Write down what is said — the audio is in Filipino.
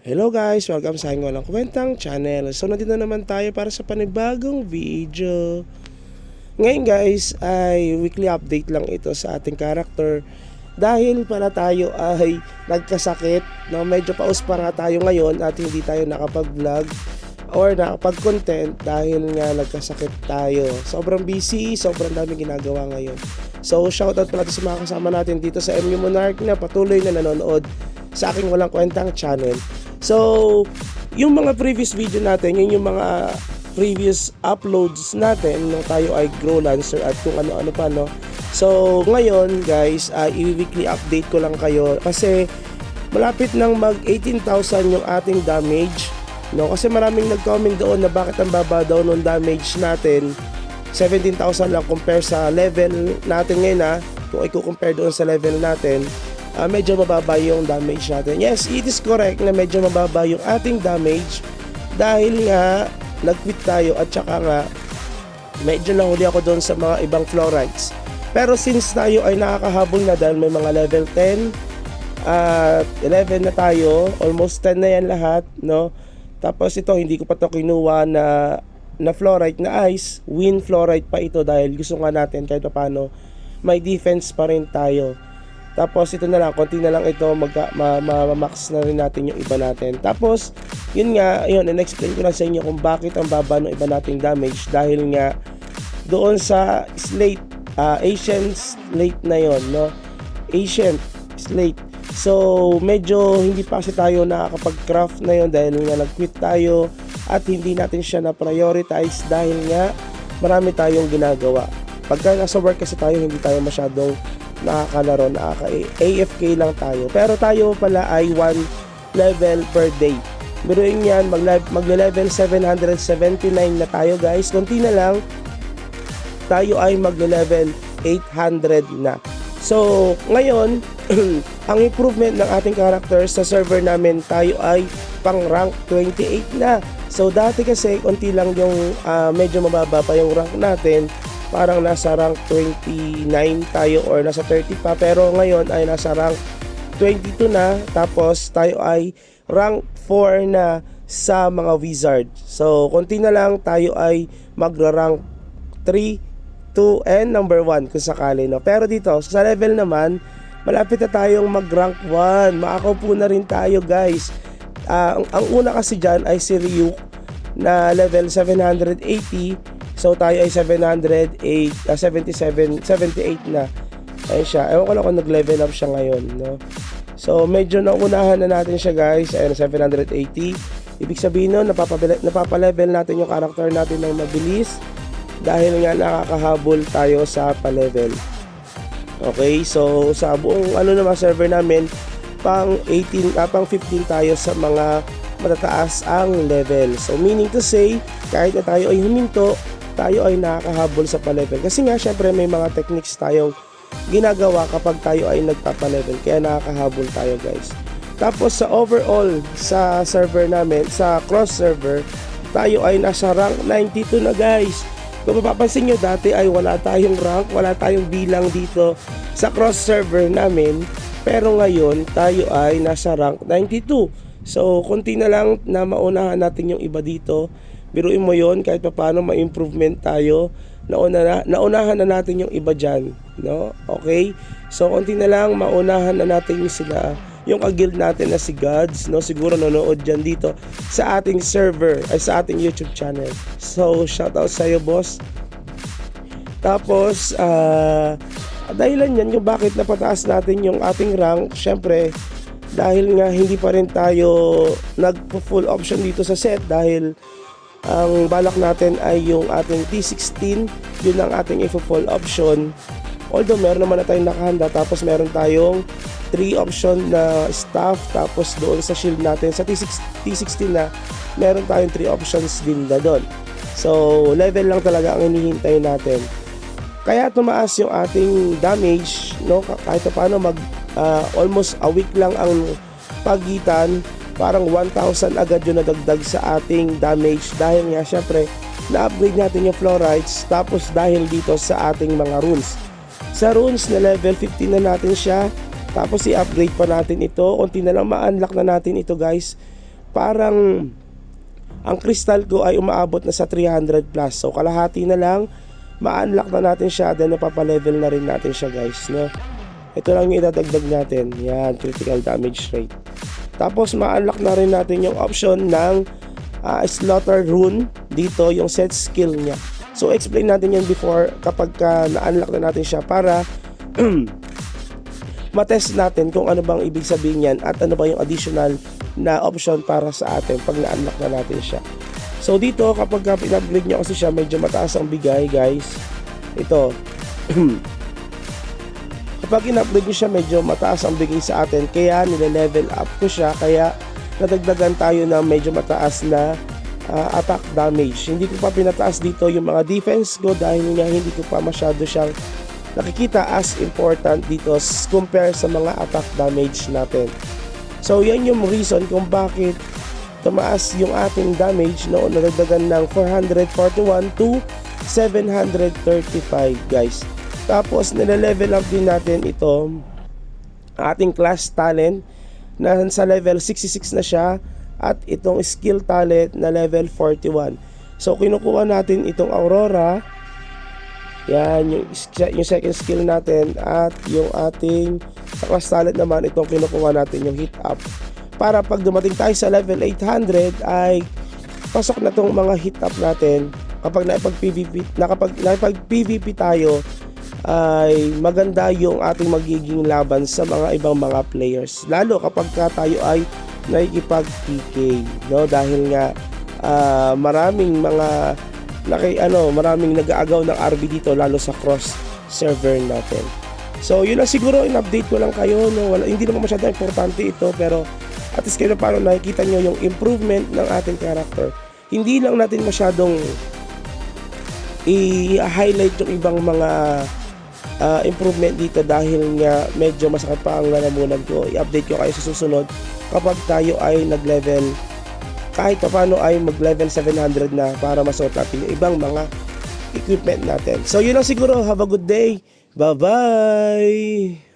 Hello guys! Welcome sa aking walang kwentang channel. So nandito naman tayo para sa panibagong video. Ngayon guys ay weekly update lang ito sa ating character. Dahil pala tayo ay nagkasakit, no? Medyo paus pa nga tayo ngayon at hindi tayo nakapag-vlog or nakapag-content dahil nga nagkasakit tayo. Sobrang busy, sobrang daming ginagawa ngayon. So shoutout pala sa mga kasama natin dito sa MU Monarch na patuloy na nanonood sa aking walang kwentang channel. So, yung mga previous video natin, yun yung mga previous uploads natin nung tayo ay Grow Lancer at kung ano-ano pa, no? So, ngayon guys, i-weekly update ko lang kayo kasi malapit nang mag 18,000 yung ating damage, no? Kasi maraming nag-comment doon na bakit ang baba daw ng damage natin, 17,000 lang compare sa level natin ngayon, kung i-compare doon sa level natin. Medyo mababa yung damage natin. Yes, it is correct na medyo mababa yung ating damage dahil nga nag-quit tayo at saka nga medyo nahuli ako doon sa mga ibang florites. Pero since tayo ay nakakahabol na dahil may mga level 10 at 11 na tayo, almost 10 na yan lahat, no? Tapos ito hindi ko pa to kinuha na florite na ice, win florite pa ito dahil gusto nga natin kahit paano may defense pa rin tayo. Tapos ito na lang, konti na lang ito, max na rin natin yung iba natin. Tapos, yun nga, yun, in-explain ko na sa inyo kung bakit ang baba ng iba nating damage. Dahil nga, doon sa slate, ancient slate na yon, no? Ancient slate. So, medyo hindi pa kasi tayo nakakapag-craft na yon dahil nga nag-quit tayo at hindi natin siya na-prioritize dahil nga marami tayong ginagawa. Pagka nasa work kasi tayo, hindi tayo masyadong nakakalaro, AFK lang tayo. Pero tayo pala ay 1 level per day. Biruin yan, magle-level 779 na tayo guys. Konti na lang, tayo ay magle-level 800 na. So, ngayon, ang improvement ng ating character sa server namin, tayo ay pang rank 28 na. So, dati kasi, konti lang yung medyo mababa pa yung rank natin. Parang nasa rank 29 tayo or nasa 30 pa, pero ngayon ay nasa rank 22 na, tapos tayo ay rank 4 na sa mga wizard. So konti na lang tayo ay magra-rank 3, 2 and number 1 kung sakali, no? Pero dito sa level naman malapit na tayong mag-rank 1. Makakaupo na rin tayo guys. Ang una kasi dyan ay si Ryuk na level 780. So tayo ay 78 na. Ayun siya. Ewan ko lang kung nag-level up siya ngayon, no? So medyo naunahan na natin siya guys. Ayun, 780. Ibig sabihin nun, napapalevel natin yung character natin ng mabilis dahil nga nakakahabol tayo sa pa-level. Okay, so sa buong naman server namin, pang 15 tayo sa mga matataas ang level. So meaning to say, kahit na tayo ay huminto, tayo ay nakakahabol sa pa-level. Kasi nga syempre may mga techniques tayong ginagawa kapag tayo ay nagpapa-level. Kaya nakakahabol tayo guys. Tapos sa overall sa server namin, sa cross server, tayo ay nasa rank 92 na guys. Kung mapapansin nyo, dati ay wala tayong rank, wala tayong bilang dito sa cross server namin. Pero ngayon tayo ay nasa rank 92. So konti na lang na maunahan natin yung iba dito. Biruin mo yon, kahit pa paano ma-improvement tayo, naunahan na natin yung iba dyan, no? Okay, so konti na lang maunahan na natin yung ka-guild natin na si Gods, no? Siguro nanonood dyan dito sa ating server ay sa ating YouTube channel. So shoutout sa iyo boss. Tapos dahilan yan yung bakit napataas natin yung ating rank, syempre dahil nga hindi pa rin tayo nag-full option dito sa set dahil ang balak natin ay yung ating T16, yun ang ating full option. Although meron naman na tayong nakahanda, tapos meron tayong 3 option na staff, tapos doon sa shield natin sa T16 na meron tayong 3 options din na doon. So level lang talaga ang hinihintay natin. Kaya tumaas yung ating damage, no? Kahit paano almost a week lang ang pagitan. Parang 1,000 agad yung nadagdag sa ating damage dahil nga syempre na-upgrade natin yung florites, tapos dahil dito sa ating mga runes. Sa runes na level 15 na natin siya, tapos i-upgrade pa natin ito, konti na lang ma-unlock na natin ito guys. parang ang crystal ko ay umaabot na sa 300 plus. So kalahati na lang, ma-unlock na natin siya, then napapa-level na rin natin siya guys, no? Ito lang yung idadagdag natin. Yan, critical damage rate. Tapos ma-unlock na rin natin yung option ng slaughter rune. Dito yung set skill niya. So explain natin yan before kapag na-unlock na natin siya para matest natin kung ano bang ibig sabihin yan at ano ba yung additional na option para sa atin pag na-unlock na natin siya. So dito kapag in-upgrade nyo kasi siya, medyo mataas ang bigay guys. Ito kapag in-upgrade nyo siya, medyo mataas ang bigay sa atin, kaya nile-level up ko siya, kaya nadagdagan tayo ng medyo mataas na attack damage. Hindi ko pa pinataas dito yung mga defense ko dahil nga hindi ko pa masyado siyang nakikita as important dito compare sa mga attack damage natin. So yan yung reason kung bakit tumaas yung ating damage, no, nadagdagan ng 441 to 735 guys. Tapos nile-level up din natin ito ating class talent na sa level 66 na siya, at itong skill talent na level 41. So kinukuha natin itong Aurora, yan yung second skill natin, at yung ating sa class talent naman, itong kinukuha natin yung hit up, para pag dumating tayo sa level 800 ay pasok na tong mga hit up natin. Kapag nakipag-PVP tayo ay maganda yung ating magiging laban sa mga ibang mga players, lalo kapag tayo ay nakikipag-PK, no? Dahil nga maraming mga maraming nag-aagaw ng RB dito, lalo sa cross server natin. So yun lang siguro, in-update ko lang kayo, no? Hindi naman masyadong importante ito, pero at least kayo paano nakikita nyo yung improvement ng ating character. Hindi lang natin masyadong i-highlight yung ibang mga improvement dito dahil nga medyo masakit pa ang lalamunan ko. I-update ko kayo sa susunod kapag tayo ay nag-level, kahit pa paano ay mag-level 700 na, para masuot natin yung ibang mga equipment natin. So yun lang siguro, have a good day, bye bye.